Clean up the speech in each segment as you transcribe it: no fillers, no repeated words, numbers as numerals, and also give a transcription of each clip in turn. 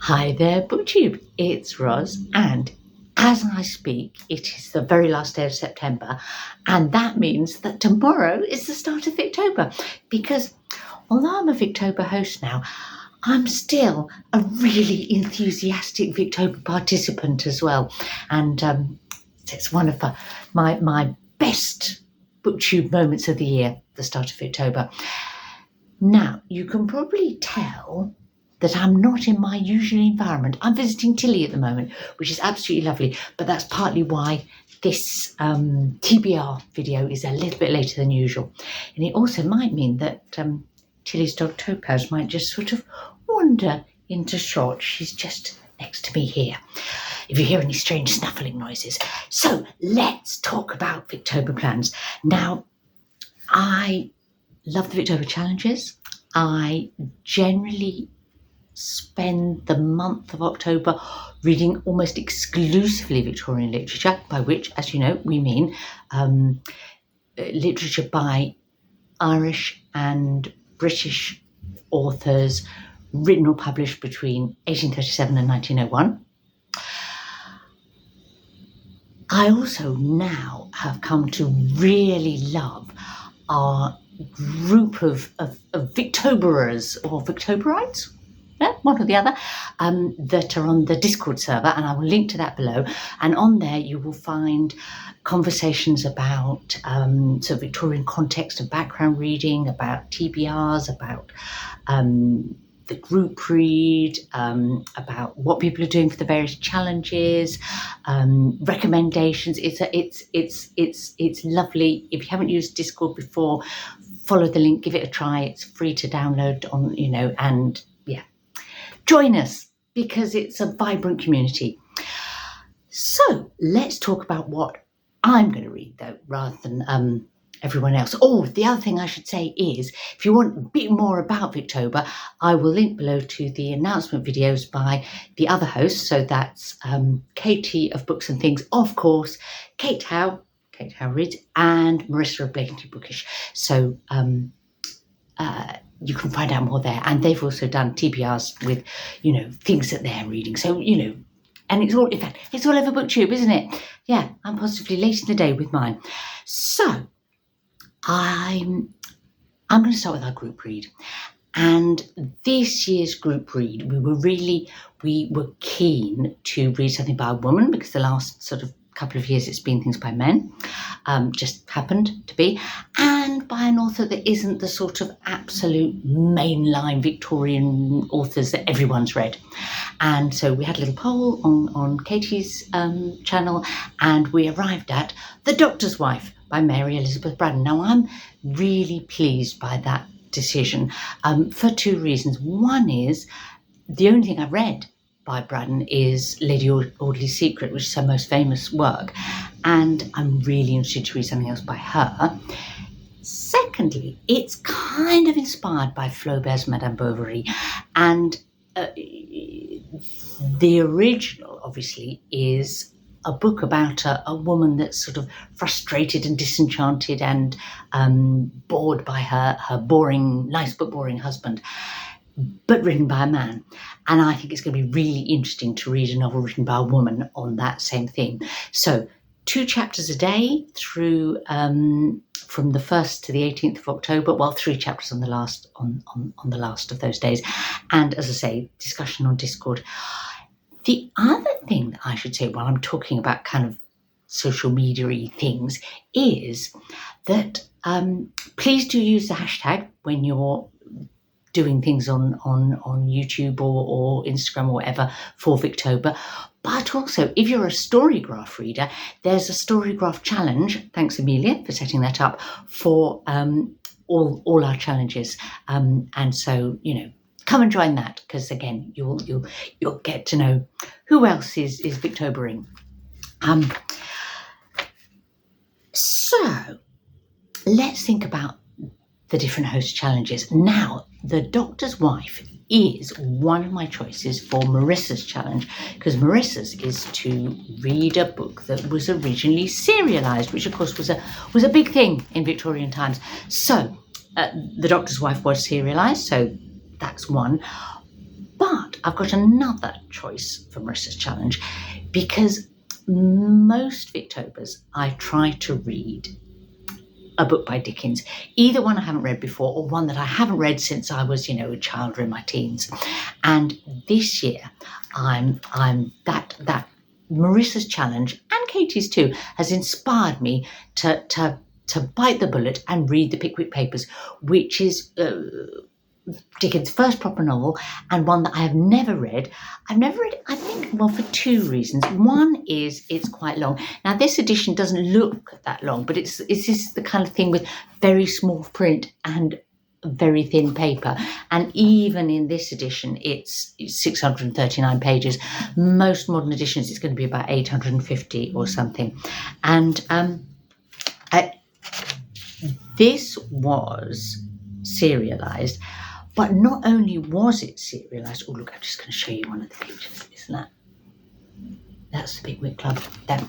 Hi there, BookTube. It's Roz, and as I speak, it is the very last day of September, and that means that tomorrow is the start of Victober. Because although I'm a Victober host now, I'm still a really enthusiastic Victober participant as well, and it's one of my best BookTube moments of the year, the start of Victober. Now, you can probably tell that I'm not in my usual environment. I'm visiting Tilly at the moment, which is absolutely lovely, but that's partly why this TBR video is a little bit later than usual. And it also might mean that Tilly's dog Topaz might just sort of wander into shot. She's just next to me here, if you hear any strange snuffling noises. So let's talk about Victober plans. Now, I love the Victober challenges. I generally spend the month of October reading almost exclusively Victorian literature, by which, as you know, we mean literature by Irish and British authors written or published between 1837 and 1901. I also now have come to really love our group of Victoberers or Victoberites, one or the other, that are on the Discord server, and I will link to that below. And on there you will find conversations about sort of Victorian context and background reading, about TBRs, about the group read, about what people are doing for the various challenges, recommendations. It's lovely. If you haven't used Discord before, follow the link, give it a try. It's free to download on, and yeah, join us because it's a vibrant community. So let's talk about what I'm going to read, though, rather than everyone else. Oh, the other thing I should say is, if you want a bit more about Victober, I will link below to the announcement videos by the other hosts. So that's Katie of Books and Things, of course, Kate Howe reads, and Marissa of Blatantly Bookish. So you can find out more there. And they've also done TBRs with, things that they're reading. So, and it's all, in fact, it's all over BookTube, isn't it? Yeah, I'm positively late in the day with mine. So I'm going to start with our group read. And this year's group read, we were keen to read something by a woman, because the last sort of couple of years it's been things by men, just happened to be, and by an author that isn't the sort of absolute mainline Victorian authors that everyone's read. And so we had a little poll on Katie's channel, and we arrived at The Doctor's Wife by Mary Elizabeth Braddon. Now, I'm really pleased by that decision for two reasons. One is, the only thing I've read by Braddon is Lady Audley's Secret, which is her most famous work, and I'm really interested to read something else by her. Secondly, it's kind of inspired by Flaubert's Madame Bovary, and the original, obviously, is a book about a woman that's sort of frustrated and disenchanted and bored by her boring, nice but boring husband, but written by a man. And I think it's going to be really interesting to read a novel written by a woman on that same theme. So 2 chapters a day through from the 1st to the 18th of October, well, 3 chapters on the last of those days. And as I say, discussion on Discord. The other thing that I should say while I'm talking about kind of social media-y things is that please do use the hashtag when you're doing things on YouTube or Instagram or whatever for Victober. But also, if you're a Storygraph reader, there's a Storygraph challenge, thanks Amelia for setting that up, for all our challenges. And so, come and join that, because again, you'll get to know who else is Victobering. So let's think about the different host challenges. Now, The Doctor's Wife is one of my choices for Marissa's challenge, because Marissa's is to read a book that was originally serialized, which of course was a big thing in Victorian times. So The Doctor's Wife was serialized, so that's one. But I've got another choice for Marissa's challenge, because most Victobers I try to read a book by Dickens, either one I haven't read before or one that I haven't read since I was, a child or in my teens. And this year, I'm that Marissa's challenge, and Katie's too, has inspired me to bite the bullet and read the Pickwick Papers, which is Dickens' first proper novel, and one that I have never read. I've never read it, I think, for two reasons. One is it's quite long. Now, this edition doesn't look that long, but it's this the kind of thing with very small print and very thin paper. And even in this edition, it's 639 pages. Most modern editions, it's going to be about 850 or something. And this was serialized. But not only was it serialised, oh look, I'm just going to show you one of the pictures, isn't that's the Pickwick Club there.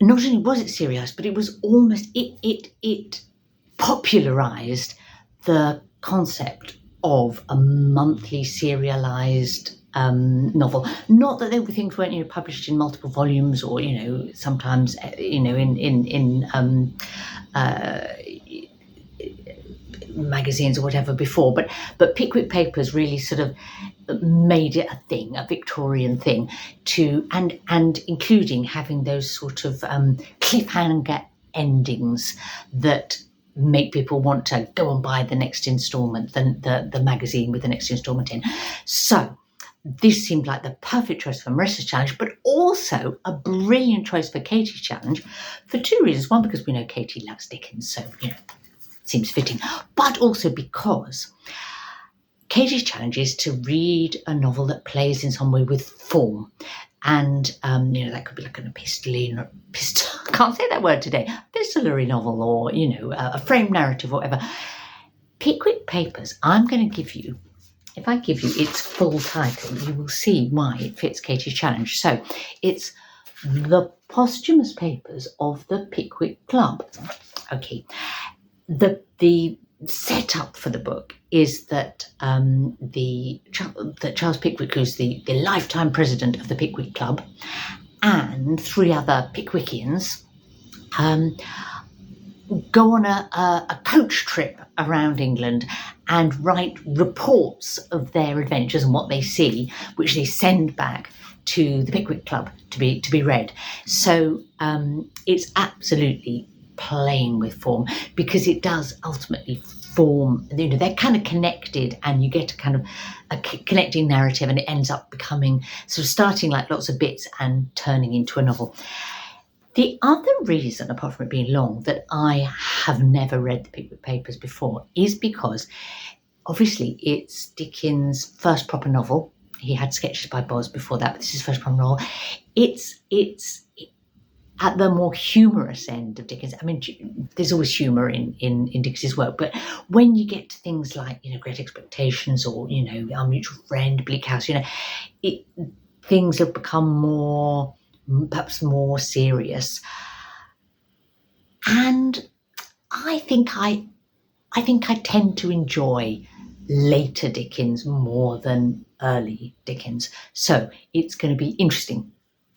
Not only was it serialised, but it was almost, it popularised the concept of a monthly serialised novel. Not that things weren't published in multiple volumes, or sometimes in magazines or whatever before, but Pickwick Papers really sort of made it a thing, a Victorian thing, and including having those sort of cliffhanger endings that make people want to go and buy the next instalment, the magazine with the next instalment in. So this seemed like the perfect choice for Marissa's challenge, but also a brilliant choice for Katie's challenge for two reasons. One, because we know Katie loves Dickens, so seems fitting, but also because Katie's challenge is to read a novel that plays in some way with form. And, that could be like an I can't say that word today, epistolary novel, or, a framed narrative or whatever. Pickwick Papers, I'm going to give you, if I give you its full title, you will see why it fits Katie's challenge. So it's The Posthumous Papers of the Pickwick Club. Okay. The setup for the book is that that Charles Pickwick, who's the lifetime president of the Pickwick Club, and three other Pickwickians go on a coach trip around England and write reports of their adventures and what they see, which they send back to the Pickwick Club to be read. So it's absolutely playing with form, because it does ultimately form, they're kind of connected, and you get a kind of a connecting narrative, and it ends up becoming sort of starting like lots of bits and turning into a novel. The other reason, apart from it being long, that I have never read the Pickwick Papers before is because obviously it's Dickens' first proper novel. He had Sketches by Boz before that, but this is his first proper novel. It's at the more humorous end of Dickens. I mean, there's always humour in Dickens's work, but when you get to things like, Great Expectations, or, Our Mutual Friend, Bleak House, things have become perhaps more serious. And I think I tend to enjoy later Dickens more than early Dickens. So it's going to be interesting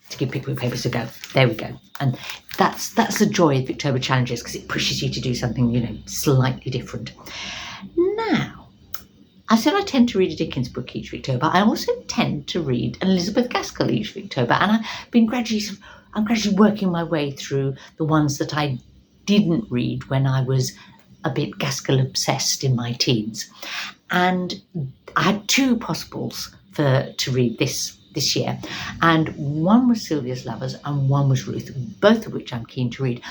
to give Pickwick Papers a go. There we go. And that's the joy of Victober challenges, because it pushes you to do something, slightly different. Now, I said I tend to read a Dickens book each Victober. I also tend to read an Elizabeth Gaskell each Victober, and I've been I'm gradually working my way through the ones that I didn't read when I was a bit Gaskell obsessed in my teens. And I had two possibles to read this year, and one was Sylvia's Lovers and one was Ruth, both of which I'm keen to read.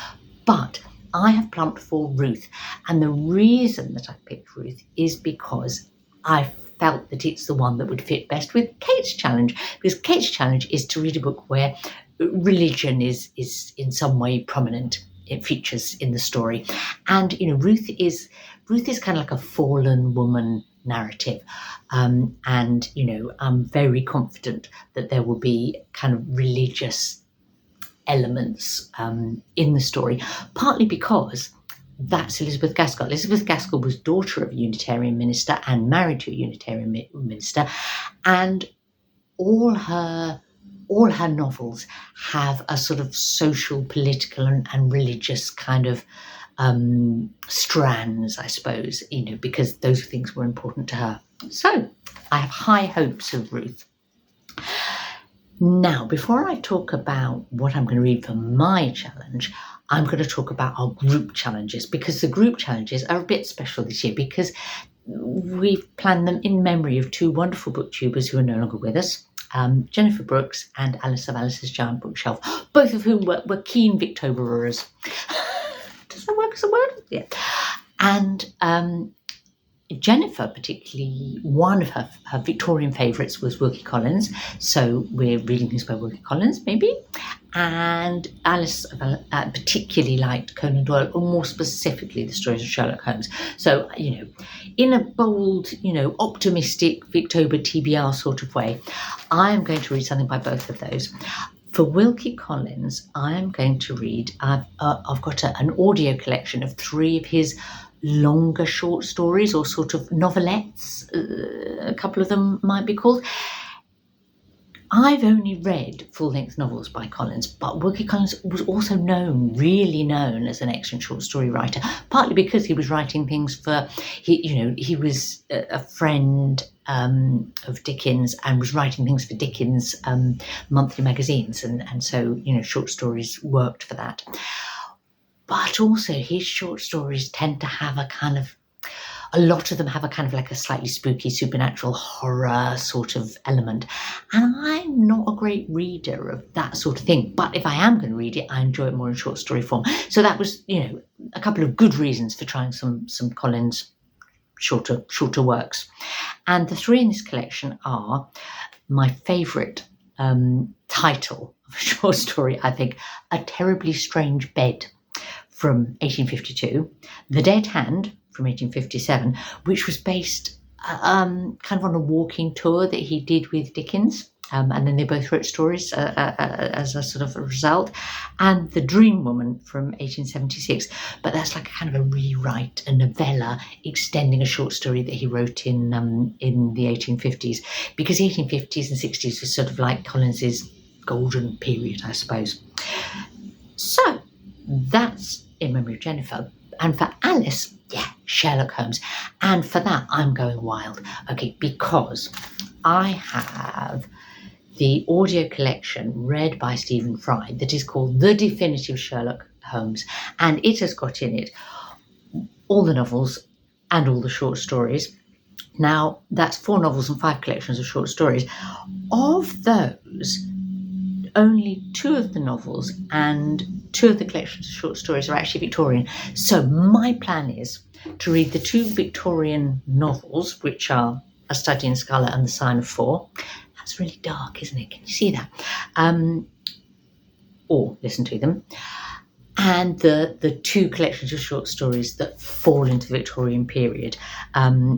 But I have plumped for Ruth, and the reason that I picked Ruth is because I felt that it's the one that would fit best with Kate's challenge, because Kate's challenge is to read a book where religion is in some way prominent. It features in the story, and Ruth is kind of like a fallen woman narrative, and I'm very confident that there will be kind of religious elements in the story, partly because that's Elizabeth Gaskell. Elizabeth Gaskell was daughter of a Unitarian minister and married to a Unitarian minister, and all her novels have a sort of social, political, and religious kind of strands, I suppose, because those things were important to her. So I have high hopes of Ruth. Now, before I talk about what I'm going to read for my challenge, I'm going to talk about our group challenges, because the group challenges are a bit special this year because we've planned them in memory of two wonderful booktubers who are no longer with us, Jennifer Brooks and Alice of Alice's Giant Bookshelf, both of whom were keen Victoberers. Does that work as a word? Yeah. And Jennifer, particularly, one of her Victorian favourites was Wilkie Collins, so we're reading things by Wilkie Collins, maybe. And Alice particularly liked Conan Doyle, or more specifically, the stories of Sherlock Holmes. So, in a bold, optimistic Victober TBR sort of way, I am going to read something by both of those. For Wilkie Collins, I am going to read, I've got an audio collection of 3 of his longer short stories, or sort of novelettes, a couple of them might be called. I've only read full-length novels by Collins, but Wilkie Collins was also really known as an excellent short story writer, partly because he was writing things for, he was a friend of Dickens and was writing things for Dickens monthly magazines, and so, short stories worked for that. But also his short stories tend to have a lot of them have a kind of like a slightly spooky supernatural horror sort of element. And I'm not a great reader of that sort of thing. But if I am going to read it, I enjoy it more in short story form. So that was, a couple of good reasons for trying some Collins shorter works. And the 3 in this collection are my favourite title of a short story, I think, A Terribly Strange Bed, from 1852, The Dead Hand from 1857, which was based kind of on a walking tour that he did with Dickens, and then they both wrote stories as a sort of a result, and The Dream Woman from 1876, but that's like a kind of a rewrite, a novella extending a short story that he wrote in the 1850s, because the 1850s and 60s was sort of like Collins's golden period, I suppose. So that's in memory of Jennifer. And for Alice, Sherlock Holmes. And for that, I'm going wild. Okay, because I have the audio collection read by Stephen Fry that is called The Definitive Sherlock Holmes. And it has got in it all the novels and all the short stories. Now, that's 4 novels and 5 collections of short stories. Of those, only 2 of the novels and 2 of the collections of short stories are actually Victorian. So my plan is to read the 2 Victorian novels, which are A Study in Scarlet and The Sign of 4. That's really dark, isn't it? Can you see that? Or listen to them. And the 2 collections of short stories that fall into the Victorian period,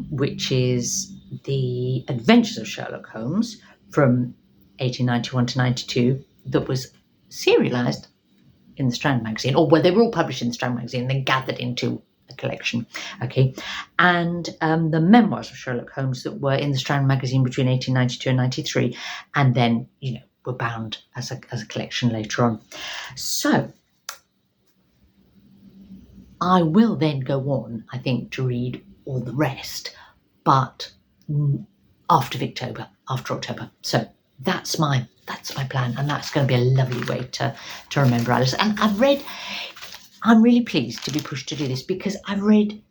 which is The Adventures of Sherlock Holmes from 1891 to 92, that was serialised in the Strand magazine, or they were all published in the Strand magazine and then gathered into a collection. Okay, and the Memoirs of Sherlock Holmes that were in the Strand magazine between 1892 and 93, and then were bound as a collection later on. So I will then go on, I think, to read all the rest, but after Victober, after October. So that's my plan, and that's going to be a lovely way to remember Alice. And I'm really pleased to be pushed to do this, because I've read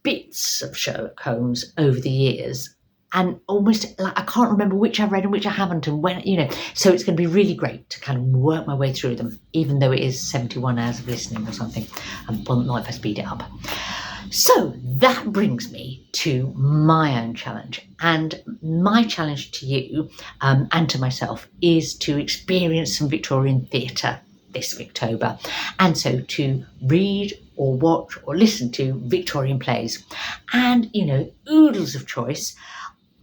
bits of Sherlock Holmes over the years, and almost like I can't remember which I've read and which I haven't, and when, so it's going to be really great to kind of work my way through them, even though it is 71 hours of listening or something. Well, not if I speed it up. So that brings me to my own challenge. And my challenge to you and to myself is to experience some Victorian theatre this Victober. And so to read or watch or listen to Victorian plays. And, oodles of choice.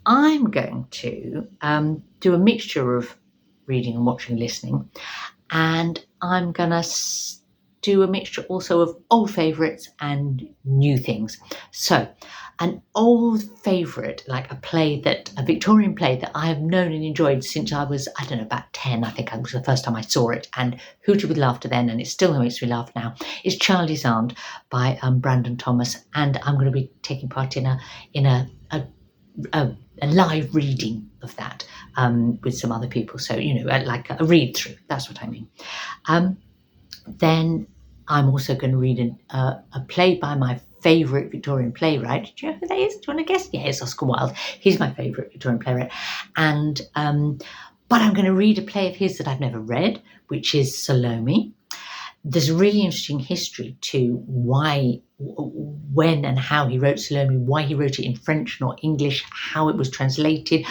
I'm going to do a mixture of reading and watching and listening. And I'm going to do a mixture also of old favourites and new things. So an old favourite, like a Victorian play that I have known and enjoyed since I was, I don't know, about 10, I think it was the first time I saw it, and hooted with laughter then, and it still makes me laugh now, is Charley's Aunt by Braddon Thomas, and I'm going to be taking part in a live reading of that with some other people, so, like a read through, that's what I mean. Then I'm also going to read a play by my favourite Victorian playwright. Do you know who that is? Do you want to guess? Yeah, it's Oscar Wilde. He's my favourite Victorian playwright. And but I'm going to read a play of his that I've never read, which is Salome. There's a really interesting history to why, when and how he wrote Salome, why he wrote it in French, not English, how it was translated.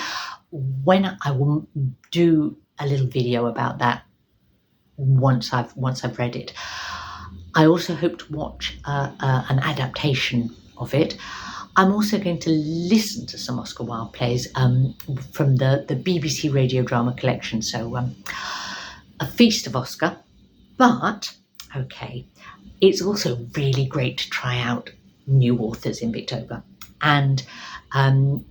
When I will do a little video about that once I've read it. I also hope to watch an adaptation of it. I'm also going to listen to some Oscar Wilde plays from the BBC radio drama collection. So a feast of Oscar. But, okay, it's also really great to try out new authors in Victober. And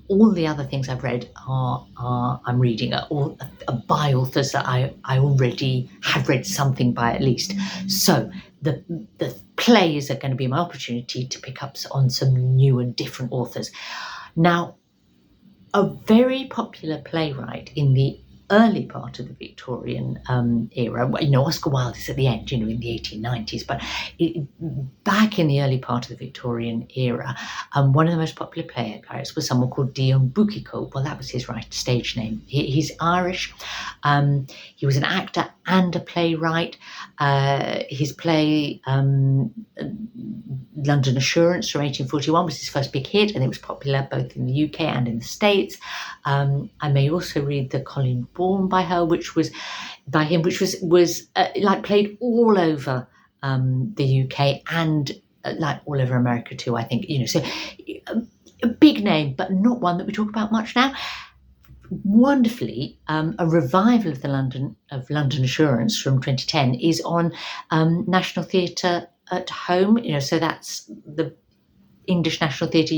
all the other things I've read I'm reading are all by authors that I already have read something by at least. So the plays are going to be my opportunity to pick up on some new and different authors. Now, a very popular playwright in the early part of the Victorian era, Oscar Wilde is at the end, in the 1890s, but back in the early part of the Victorian era, one of the most popular playwrights was someone called Dion Boucicault. Well, that was his stage name. He's Irish. He was an actor and a playwright. His play, London Assurance from 1841, was his first big hit, and it was popular both in the UK and in the States. I may also read the Colin Bawn by him, which was like played all over the UK and like all over America too, I think. So a big name, but not one that we talk about much now. Wonderfully, a revival of London Assurance from 2010 is on National Theatre at home. So that's the English National Theatre.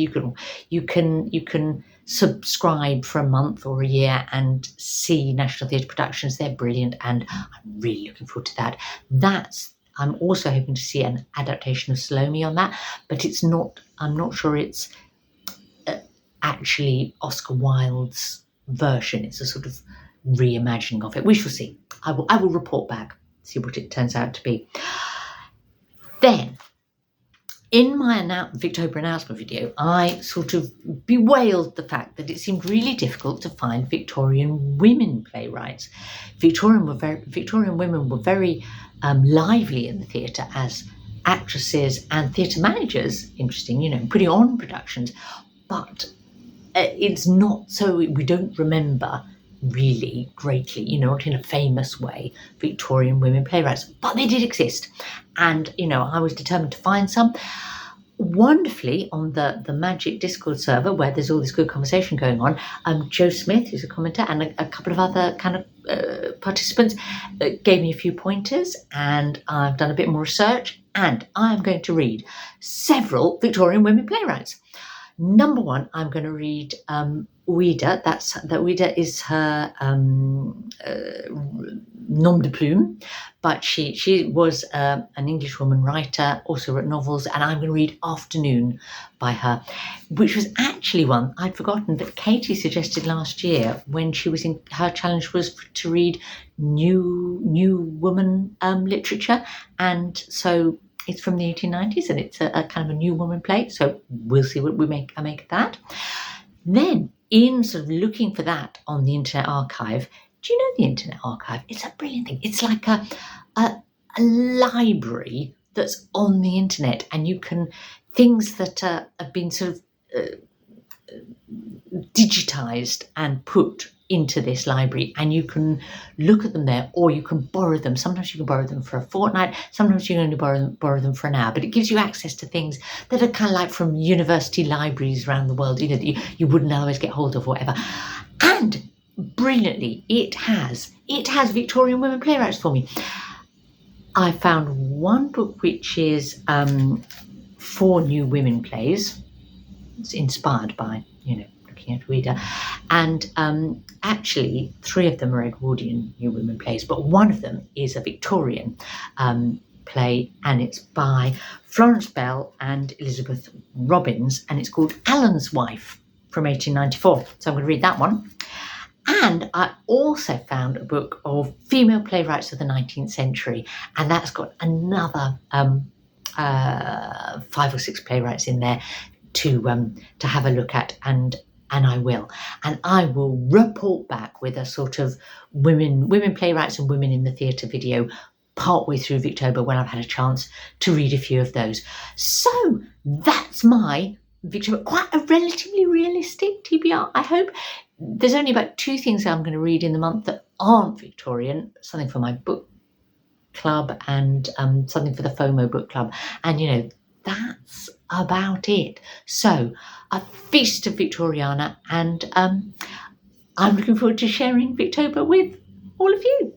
You can subscribe for a month or a year and see National Theatre productions. They're brilliant, and I'm really looking forward to that. I'm also hoping to see an adaptation of Salome on that, but I'm not sure it's actually Oscar Wilde's version. It's a sort of reimagining of it. We shall see. I will report back, see what it turns out to be. Then, in my Victober announcement video, I sort of bewailed the fact that it seemed really difficult to find Victorian women playwrights. Victorian women were very lively in the theatre as actresses and theatre managers, interesting, putting on productions, but it's not so, we don't remember really greatly, not in a famous way, Victorian women playwrights, but they did exist. And, I was determined to find some. Wonderfully, on the Magic Discord server, where there's all this good conversation going on, Joe Smith, who's a commenter, and a couple of other kind of participants gave me a few pointers, and I've done a bit more research, and I'm going to read several Victorian women playwrights. Number one, I'm going to read Ouida. Ouida is her nom de plume, but she was an English woman writer, also wrote novels, and I'm going to read Afternoon by her, which was actually one I'd forgotten that Katie suggested last year when she was in, her challenge was to read new woman literature, and so it's from the 1890s, and it's a kind of a new woman play, so we'll see what I make of that. Then, in sort of looking for that on the Internet Archive, do you know the Internet Archive? It's a brilliant thing. It's like a library that's on the internet, and you can, things that have been sort of digitized and put into this library, and you can look at them there, or you can borrow them. Sometimes you can borrow them for a fortnight, sometimes you can only borrow them for an hour, but it gives you access to things that are kind of like from university libraries around the world, that you wouldn't otherwise get hold of or whatever. And brilliantly, it has Victorian women playwrights for me. I found one book which is 4 new women plays. It's inspired by, looking at Ouida. And actually, 3 of them are Edwardian new women plays, but one of them is a Victorian play, and it's by Florence Bell and Elizabeth Robbins, and it's called Alan's Wife from 1894. So I'm going to read that one. And I also found a book of female playwrights of the 19th century, and that's got another 5 or 6 playwrights in there to have a look at, and I will. And I will report back with a sort of women playwrights and women in the theatre video partway through Victober when I've had a chance to read a few of those. So that's my Victober, quite a relatively realistic TBR, I hope. There's only about 2 things I'm going to read in the month that aren't Victorian, something for my book club and something for the FOMO book club. And, that's about it. So a feast of Victoriana, and I'm looking forward to sharing Victober with all of you.